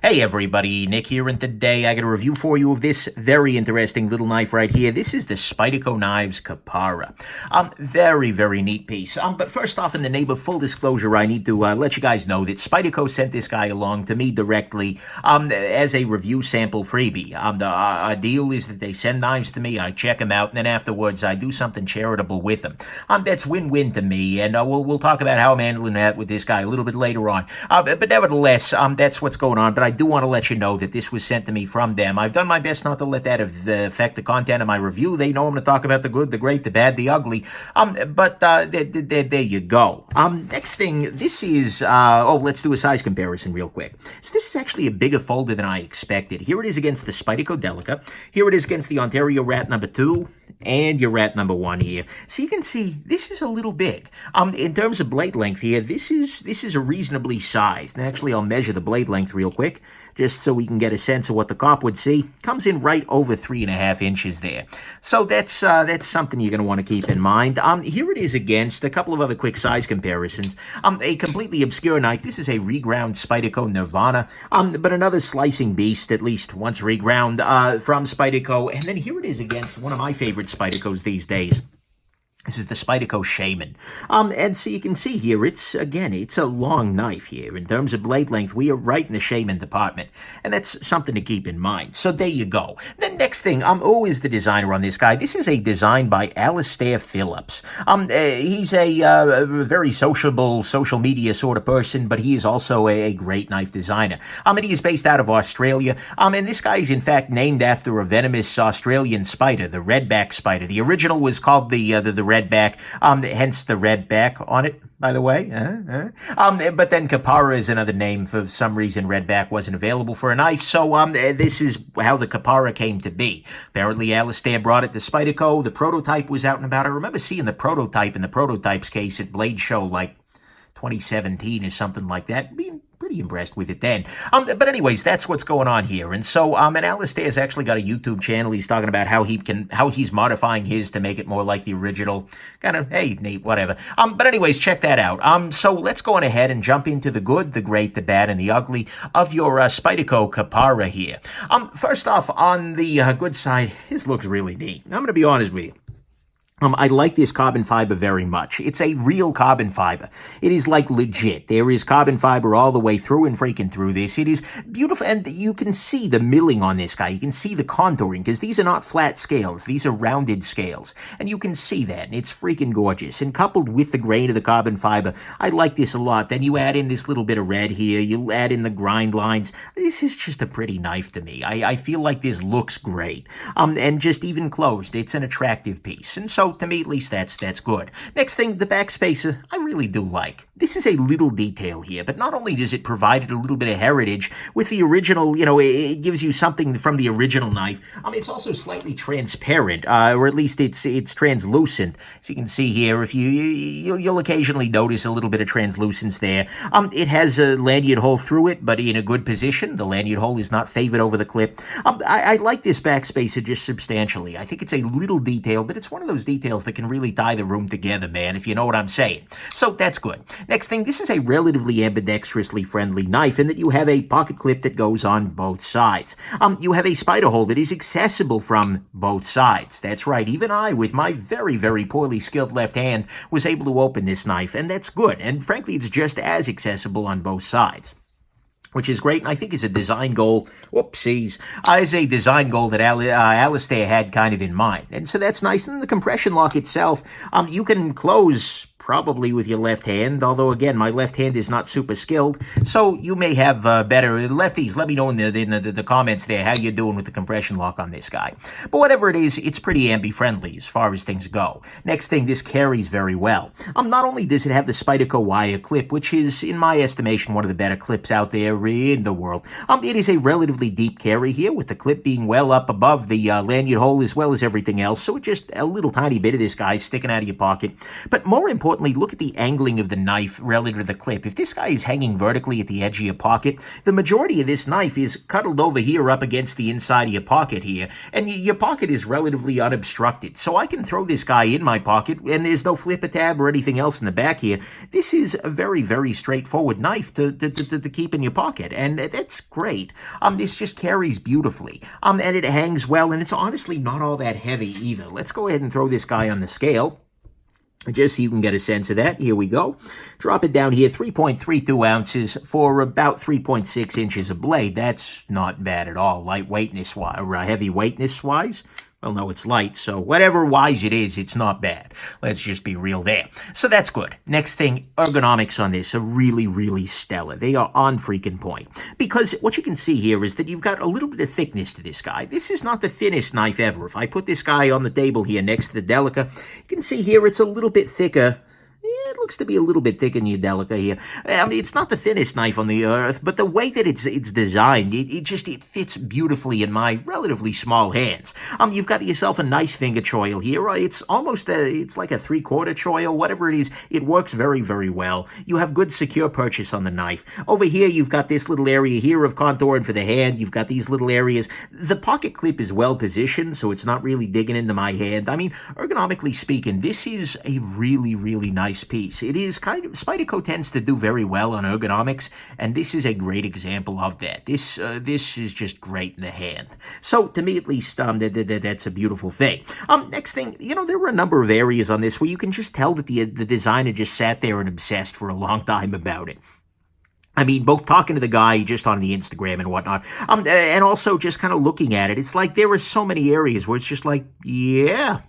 Hey everybody, Nick here, and today I got a review for you of this very interesting little knife right here. This is the Spyderco Knives Kapara. Very neat piece. But first off, in the name of full disclosure, I need to let you guys know that Spyderco sent this guy along to me directly as a review sample freebie. The deal is that they send knives to me, I check them out, and then afterwards I do something charitable with them. That's win-win to me, and we'll talk about how I'm handling that with this guy a little bit later on. But nevertheless, that's what's going on. But I do want to let you know that this was sent to me from them. I've done my best not to let that affect the content of my review. They know I'm going to talk about the good, the great, the bad, the ugly. But there you go. Next thing, this is, let's do a size comparison real quick. So this is actually a bigger folder than I expected. Here it is against the Spyderco Delica. Here it is against the Ontario Rat number 2 and your Rat number 1 here. So you can see this is a little big. In terms of blade length here, this is a reasonably sized. And actually, I'll measure the blade length real quick, just so we can get a sense of what the cop would see. Comes in right over 3.5 inches there. So that's something you're going to want to keep in mind. Here it is against a couple of other quick size comparisons. A completely obscure knife. This is a reground Spyderco Nirvana, but another slicing beast, at least once reground from Spyderco. And then here it is against one of my favorite Spydercos these days. This is the Spyderco Shaman. And so you can see here, it's a long knife here. In terms of blade length, we are right in the Shaman department. And that's something to keep in mind. So there you go. The next thing, who is the designer on this guy? This is a design by Alistair Phillips. He's a very sociable, social media sort of person, but he is also a great knife designer. And he is based out of Australia. And this guy is in fact named after a venomous Australian spider, the redback spider. The original was called the redback, hence the red back on it, by the way. But then Kapara is another name. For some reason, redback wasn't available for a knife, so this is how the Kapara came to be. Apparently, Alistair brought it to Spyderco. The prototype was out and about. I remember seeing the prototype in the prototype's case at Blade Show, like 2017 or something like that. Being pretty impressed with it then. But anyways, that's what's going on here. And so, and Alistair's actually got a YouTube channel. He's talking about how he's modifying his to make it more like the original. Kind of, hey, neat, whatever. But anyways, check that out. So let's go on ahead and jump into the good, the great, the bad, and the ugly of your Spyderco Kapara here. First off, on the good side, this looks really neat. I'm going to be honest with you. I like this carbon fiber very much. It's a real carbon fiber. It is like legit. There is carbon fiber all the way through and freaking through this. It is beautiful, and you can see the milling on this guy. You can see the contouring, because these are not flat scales. These are rounded scales, and you can see that, and it's freaking gorgeous. And coupled with the grain of the carbon fiber, I like this a lot. Then you add in this little bit of red here. You add in the grind lines. This is just a pretty knife to me. I feel like this looks great. And just even closed, it's an attractive piece. And so, to me, at least that's good. Next thing, the backspacer, I really do like. This is a little detail here, but not only does it provide a little bit of heritage with the original, it gives you something from the original knife. It's also slightly transparent, or at least it's translucent. As you can see here, if you'll occasionally notice a little bit of translucence there. It has a lanyard hole through it, but in a good position. The lanyard hole is not favored over the clip. I like this backspacer just substantially. I think it's a little detail, but it's one of those details that can really tie the room together, man, if you know what I'm saying. So that's good. Next thing, this is a relatively ambidextrously friendly knife in that you have a pocket clip that goes on both sides. You have a spider hole that is accessible from both sides. That's right, even I, with my very poorly skilled left hand, was able to open this knife, and that's good. And frankly, it's just as accessible on both sides, which is great, and I think is a design goal, is a design goal that Alistair had kind of in mind. And so that's nice. And the compression lock itself, you can close probably with your left hand, although again, my left hand is not super skilled, so you may have better lefties. Let me know in the comments there how you're doing with the compression lock on this guy. But whatever it is, it's pretty ambi-friendly as far as things go. Next thing, this carries very well. Not only does it have the Spyderco wire clip, which is, in my estimation, one of the better clips out there in the world. It is a relatively deep carry here, with the clip being well up above the lanyard hole as well as everything else, so just a little tiny bit of this guy sticking out of your pocket. But more important, importantly, look at the angling of the knife relative to the clip. If this guy is hanging vertically at the edge of your pocket, the majority of this knife is cuddled over here up against the inside of your pocket here, and your pocket is relatively unobstructed. So I can throw this guy in my pocket, and there's no flipper tab or anything else in the back here. This is a very, very straightforward knife to keep in your pocket, and that's great. This just carries beautifully, and it hangs well, and it's honestly not all that heavy either. Let's go ahead and throw this guy on the scale, just so you can get a sense of that. Here we go. Drop it down here, 3.32 ounces for about 3.6 inches of blade. That's not bad at all, lightweightness-wise, or heavy-weightness-wise. Well, no, it's light, so whatever wise it is, it's not bad. Let's just be real there. So that's good. Next thing, ergonomics on this are really, really stellar. They are on freaking point. Because what you can see here is that you've got a little bit of thickness to this guy. This is not the thinnest knife ever. If I put this guy on the table here next to the Delica, you can see here it's a little bit thicker. It looks to be a little bit thicker than your Delica here. I mean, it's not the thinnest knife on the earth, but the way that it's designed, it fits beautifully in my relatively small hands. You've got yourself a nice finger choil here. It's almost it's like a 3/4 choil, whatever it is. It works very, very well. You have good secure purchase on the knife. Over here, you've got this little area here of contouring for the hand. You've got these little areas. The pocket clip is well positioned, so it's not really digging into my hand. I mean, ergonomically speaking, this is a really, really nice piece. It is kind of, Spyderco tends to do very well on ergonomics, and this is a great example of that. This is just great in the hand. So, to me at least, that's a beautiful thing. Next thing, there were a number of areas on this where you can just tell that the designer just sat there and obsessed for a long time about it. I mean, both talking to the guy just on the Instagram and whatnot, and also just kind of looking at it. It's like there are so many areas where it's just like, yeah,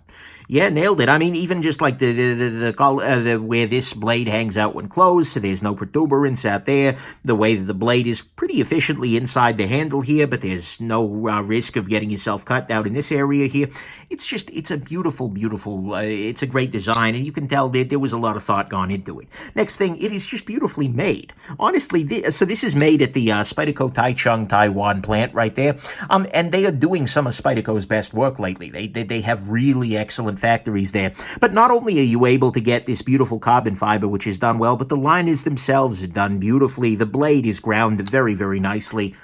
nailed it. I mean, even just like the where this blade hangs out when closed, so there's no protuberance out there. The way that the blade is pretty efficiently inside the handle here, but there's no risk of getting yourself cut out in this area here. It's a beautiful, beautiful, it's a great design, and you can tell that there was a lot of thought gone into it. Next thing, it is just beautifully made. Honestly, so this is made at the Spyderco Taichung, Taiwan plant right there, and they are doing some of Spyderco's best work lately. They have really excellent factories there. But not only are you able to get this beautiful carbon fiber, which is done well, but the liners themselves are done beautifully. The blade is ground very, very nicely.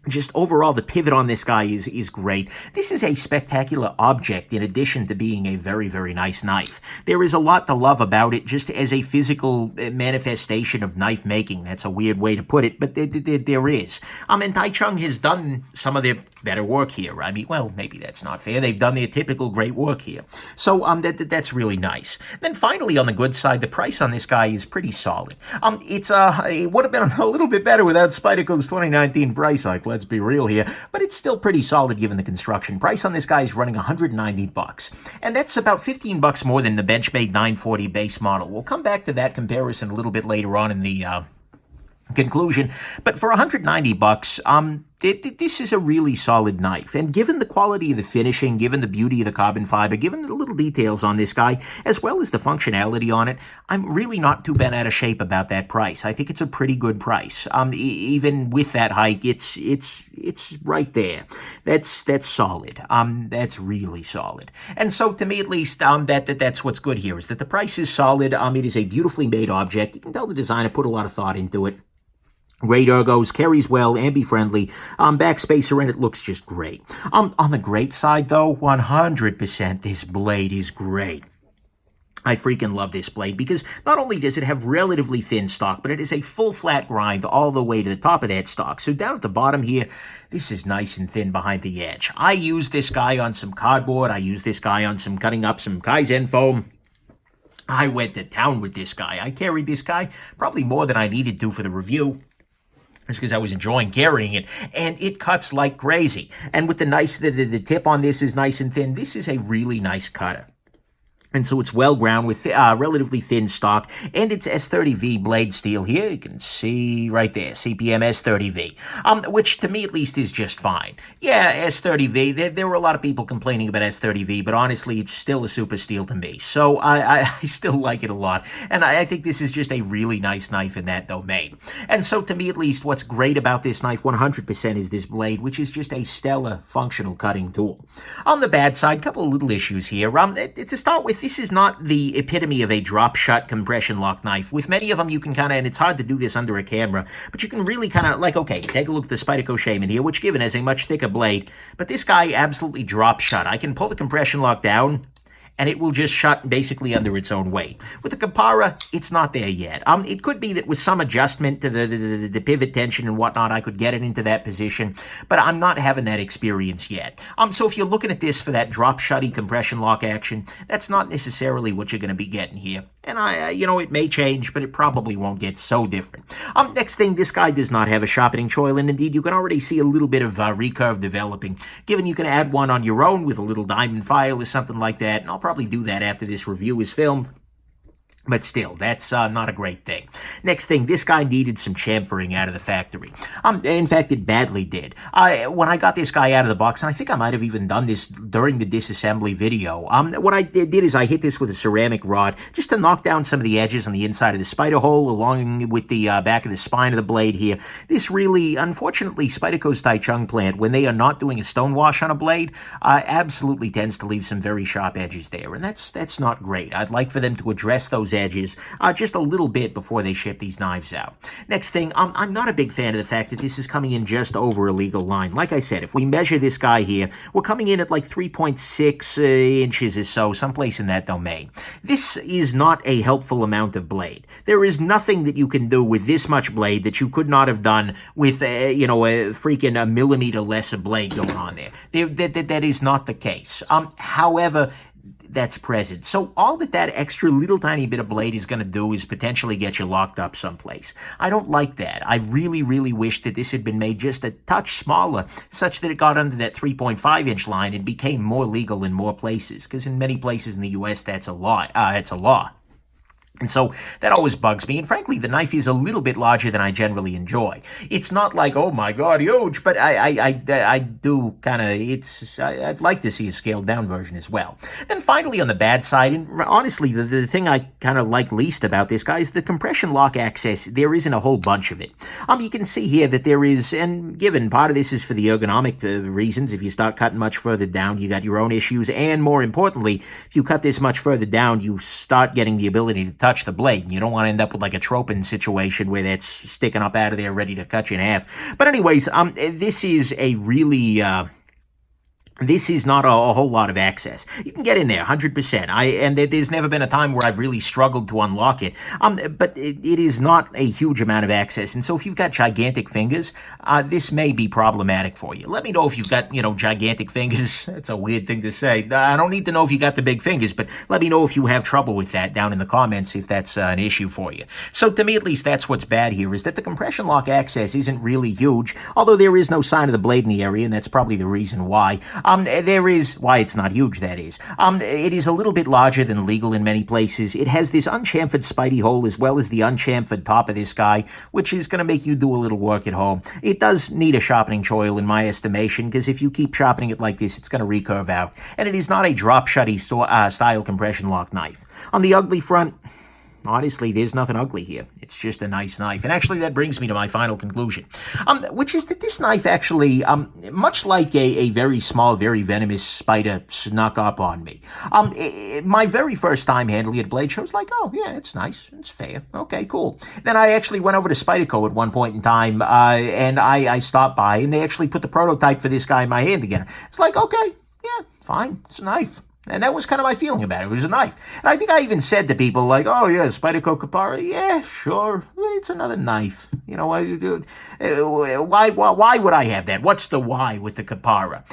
Just overall, the pivot on this guy is great. This is a spectacular object in addition to being a very, very nice knife. There is a lot to love about it just as a physical manifestation of knife making. That's a weird way to put it, but there is. And Taichung has done some of their better work here. I mean, well, maybe that's not fair. They've done their typical great work here. So that's really nice. Then finally, on the good side, the price on this guy is pretty solid. It would have been a little bit better without Spyderco's 2019 price hike. Let's be real here, but it's still pretty solid given the construction. Price on this guy is running $190, and that's about $15 more than the Benchmade 940 base model. We'll come back to that comparison a little bit later on in the conclusion, but for $190, this is a really solid knife, and given the quality of the finishing, given the beauty of the carbon fiber, given the little details on this guy, as well as the functionality on it, I'm really not too bent out of shape about that price. I think it's a pretty good price. Even with that hike, it's right there. That's solid. That's really solid. And so, to me at least, that's what's good here, is that the price is solid. It is a beautifully made object. You can tell the designer put a lot of thought into it. Great ergos, carries well, ambi-friendly, backspacer, and it looks just great. On the great side, though, 100% this blade is great. I freaking love this blade because not only does it have relatively thin stock, but it is a full flat grind all the way to the top of that stock. So down at the bottom here, this is nice and thin behind the edge. I use this guy on some cardboard. I use this guy on some cutting up some Kaizen foam. I went to town with this guy. I carried this guy probably more than I needed to for the review. It's because I was enjoying carrying it, and it cuts like crazy. And with the tip on this is nice and thin. This is a really nice cutter. And so it's well ground with relatively thin stock, and it's S30V blade steel here. You can see right there, CPM S30V, which to me at least is just fine. Yeah, S30V, there were a lot of people complaining about S30V, but honestly, it's still a super steel to me. So I still like it a lot, and I think this is just a really nice knife in that domain. And so to me at least, what's great about this knife 100% is this blade, which is just a stellar functional cutting tool. On the bad side, a couple of little issues here. To start with, this is not the epitome of a drop-shot compression lock knife. With many of them, you can kind of, and it's hard to do this under a camera, but you can really kind of, like, okay, take a look at the Spyderco Shaman here, which given has a much thicker blade, but this guy absolutely drop-shot. I can pull the compression lock down, and it will just shut basically under its own weight. With the Kapara, it's not there yet. It could be that with some adjustment to the pivot tension and whatnot, I could get it into that position, but I'm not having that experience yet. So if you're looking at this for that drop-shutty compression lock action, that's not necessarily what you're going to be getting here. And it may change, but it probably won't get so different. Next thing, this guy does not have a sharpening choil, and indeed, you can already see a little bit of recurve developing. Given you can add one on your own with a little diamond file or something like that, and I'll probably do that after this review is filmed. But still, that's not a great thing. Next thing, this guy needed some chamfering out of the factory. In fact, it badly did. When I got this guy out of the box, and I think I might have even done this during the disassembly video, what I did is I hit this with a ceramic rod just to knock down some of the edges on the inside of the spider hole along with the back of the spine of the blade here. This really, unfortunately, Spyderco's Taichung plant, when they are not doing a stone wash on a blade, absolutely tends to leave some very sharp edges there, and that's not great. I'd like for them to address those edges just a little bit before they ship these knives out. Next thing, I'm not a big fan of the fact that this is coming in just over a legal line. Like I said, if we measure this guy here, we're coming in at like 3.6 inches or so, someplace in that domain. This is not a helpful amount of blade. There is nothing that you can do with this much blade that you could not have done with, a freaking a millimeter less of blade going on there. That is not the case. However, that's present. So all that extra little tiny bit of blade is going to do is potentially get you locked up someplace. I don't like that. I really, really wish that this had been made just a touch smaller, such that it got under that 3.5-inch line and became more legal in more places, because in many places in the U.S. that's a law. It's a law. And so that always bugs me. And frankly, the knife is a little bit larger than I generally enjoy. It's not like, oh my God, huge, but I do kind of, I'd like to see a scaled down version as well. Then finally on the bad side, and honestly, the thing I kind of like least about this guy is the compression lock access. There isn't a whole bunch of it. You can see here that there is, and given part of this is for the ergonomic reasons, if you start cutting much further down, you got your own issues. And more importantly, if you cut this much further down, you start getting the ability to touch the blade, and you don't want to end up with like a Tropin situation where that's sticking up out of there ready to cut you in half. But anyways, this is a really this is not a whole lot of access. You can get in there 100%. And there's never been a time where I've really struggled to unlock it. But it is not a huge amount of access. And so if you've got gigantic fingers, this may be problematic for you. Let me know if you've got, gigantic fingers. That's a weird thing to say. I don't need to know if you got the big fingers, but let me know if you have trouble with that down in the comments if that's an issue for you. So to me, at least, that's what's bad here, is that the compression lock access isn't really huge, although there is no sign of the blade in the area, and that's probably the reason why. There is why it's not huge, that is. It is a little bit larger than legal in many places. It has this unchamfered spidey hole as well as the unchamfered top of this guy, which is going to make you do a little work at home. It does need a sharpening choil in my estimation, because if you keep sharpening it like this, it's going to recurve out. And it is not a drop-shutty style compression lock knife. On the ugly front, honestly, there's nothing ugly here. It's just a nice knife. And actually, that brings me to my final conclusion, which is that this knife actually, much like a very small, very venomous spider snuck up on me. My very first time handling it at Blade Show, I was like, oh, yeah, it's nice. It's fair. Okay, cool. Then I actually went over to Spyderco at one point in time, and I stopped by, and they actually put the prototype for this guy in my hand again. It's like, okay, yeah, fine. It's a knife. And that was kind of my feeling about it. It was a knife. And I think I even said to people like, oh, yeah, Spyderco Kapara, yeah, sure. It's another knife. Why would I have that? What's the why with the Kapara?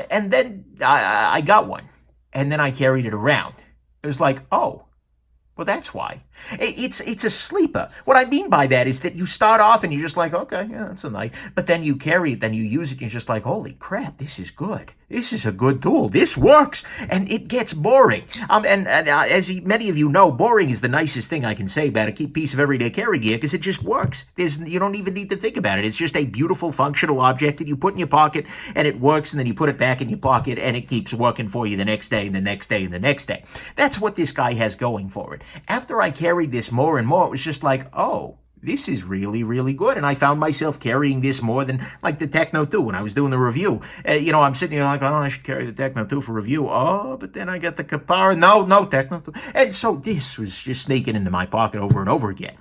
And then I got one. And then I carried it around. It was like, oh, well, that's why. It's a sleeper. What I mean by that is that you start off and you're just like, okay, yeah, it's a knife. But then you carry it, then you use it, and you're just like, holy crap, this is good. This is a good tool. This works. And it gets boring. And as many of you know, boring is the nicest thing I can say about a piece of everyday carry gear, because it just works. You don't even need to think about it. It's just a beautiful functional object that you put in your pocket, and it works, and then you put it back in your pocket, and it keeps working for you the next day, and the next day, and the next day. That's what this guy has going for it. After I carried this more and more, it was just like, oh, this is really, really good. And I found myself carrying this more than like the Techno 2 when I was doing the review. I'm sitting here like, oh, I should carry the Techno 2 for review. Oh, but then I got the Kapara. No, Techno 2. And so this was just sneaking into my pocket over and over again.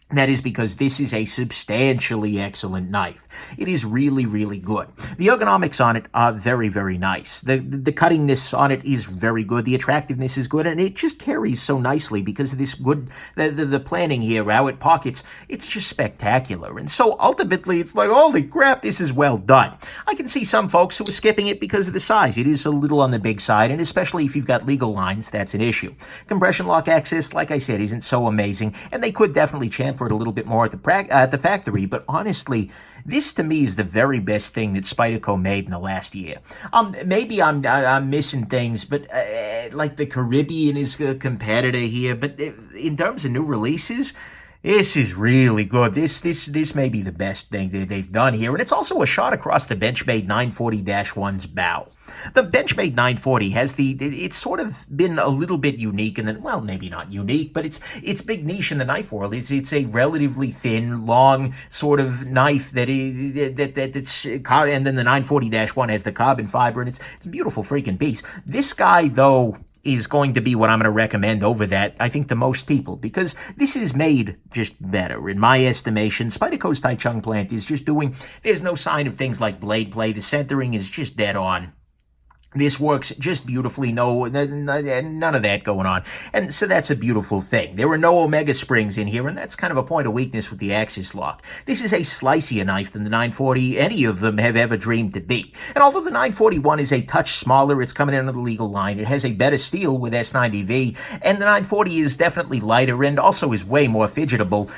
And that is because this is a substantially excellent knife. It is really, really good. The ergonomics on it are very, very nice. The cuttingness on it is very good. The attractiveness is good, and it just carries so nicely because of this good, the planning here, how it pockets, it's just spectacular. And so ultimately, it's like, holy crap, this is well done. I can see some folks who are skipping it because of the size. It is a little on the big side, and especially if you've got legal lines, that's an issue. Compression lock access, like I said, isn't so amazing, and they could definitely chamfer it a little bit more at the factory, but honestly, this to me is the very best thing that Spyderco made in the last year. Maybe I'm missing things, but like the Caribbean is a competitor here, but in terms of new releases, this is really good. This may be the best thing that they've done here, and it's also a shot across the Benchmade 940-1's bow. The Benchmade 940 has it's sort of been a little bit unique, and then, well, maybe not unique, but it's big niche in the knife world. It's a relatively thin, long sort of knife and then the 940-1 has the carbon fiber, and it's a beautiful freaking piece. This guy, though, is going to be what I'm going to recommend over that, I think, to most people, because this is made just better. In my estimation, Spyderco's Taichung plant is just there's no sign of things like blade play. The centering is just dead on. This works just beautifully, none of that going on. And so that's a beautiful thing. There are no Omega springs in here, and that's kind of a point of weakness with the axis lock. This is a slicier knife than the 940 any of them have ever dreamed to be. And although the 941 is a touch smaller, it's coming in under the legal line. It has a better steel with S90V, and the 940 is definitely lighter and also is way more fidgetable.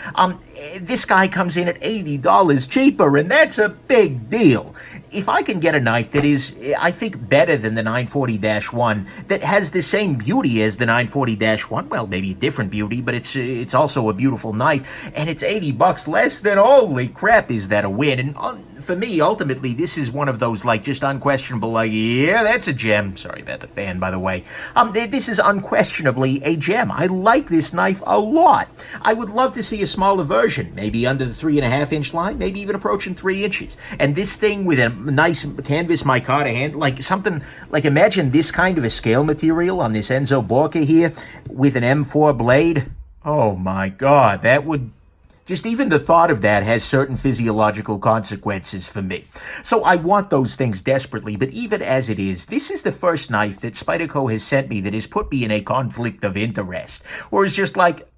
This guy comes in at $80 cheaper, and that's a big deal. If I can get a knife that is, I think, better than the 940-1, that has the same beauty as the 940-1, well, maybe a different beauty, but it's also a beautiful knife, and it's $80 less, then holy crap, is that a win. And for me, ultimately, this is one of those, like, just unquestionable, like, yeah, that's a gem. Sorry about the fan, by the way. This is unquestionably a gem. I like this knife a lot. I would love to see a smaller version, maybe under the 3.5-inch line, maybe even approaching 3 inches. And this thing with a nice canvas micarta hand, like something, like imagine this kind of a scale material on this Enzo Borca here with an M4 blade. Oh my God, that would, just even the thought of that has certain physiological consequences for me. So I want those things desperately, but even as it is, this is the first knife that Spyderco has sent me that has put me in a conflict of interest, or is just like,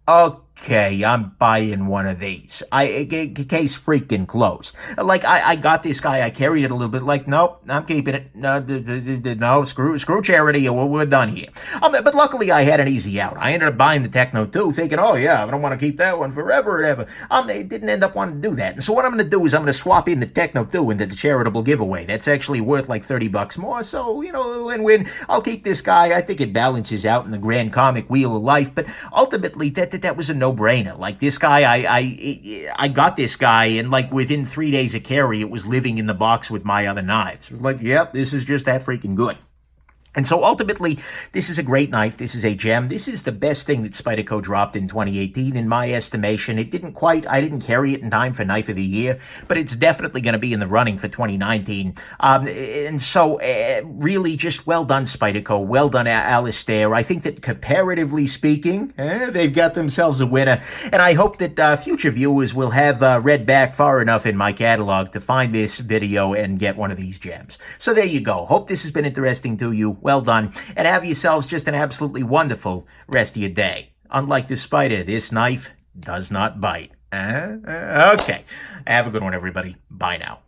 okay, I'm buying one of these. Case freaking closed. Like, I got this guy, I carried it a little bit, like, nope, I'm keeping it. No, screw charity, we're done here. But luckily, I had an easy out. I ended up buying the Techno 2, thinking, oh yeah, I don't want to keep that one forever or ever. It didn't end up wanting to do that. And so what I'm going to do is I'm going to swap in the Techno 2 into the charitable giveaway. That's actually worth like $30 more, so, win-win. I'll keep this guy. I think it balances out in the grand comic wheel of life, but ultimately, that was a no-brainer. Like, this guy, I got this guy, and like within 3 days of carry, it was living in the box with my other knives. It was like, yep, this is just that freaking good. And so ultimately, this is a great knife. This is a gem. This is the best thing that Spyderco dropped in 2018, in my estimation. I didn't carry it in time for Knife of the Year, but it's definitely going to be in the running for 2019. And so really just well done, Spyderco. Well done, Alistair. I think that comparatively speaking, they've got themselves a winner. And I hope that future viewers will have read back far enough in my catalog to find this video and get one of these gems. So there you go. Hope this has been interesting to you. Well done, and have yourselves just an absolutely wonderful rest of your day. Unlike the spider, this knife does not bite. Okay. Have a good one, everybody. Bye now.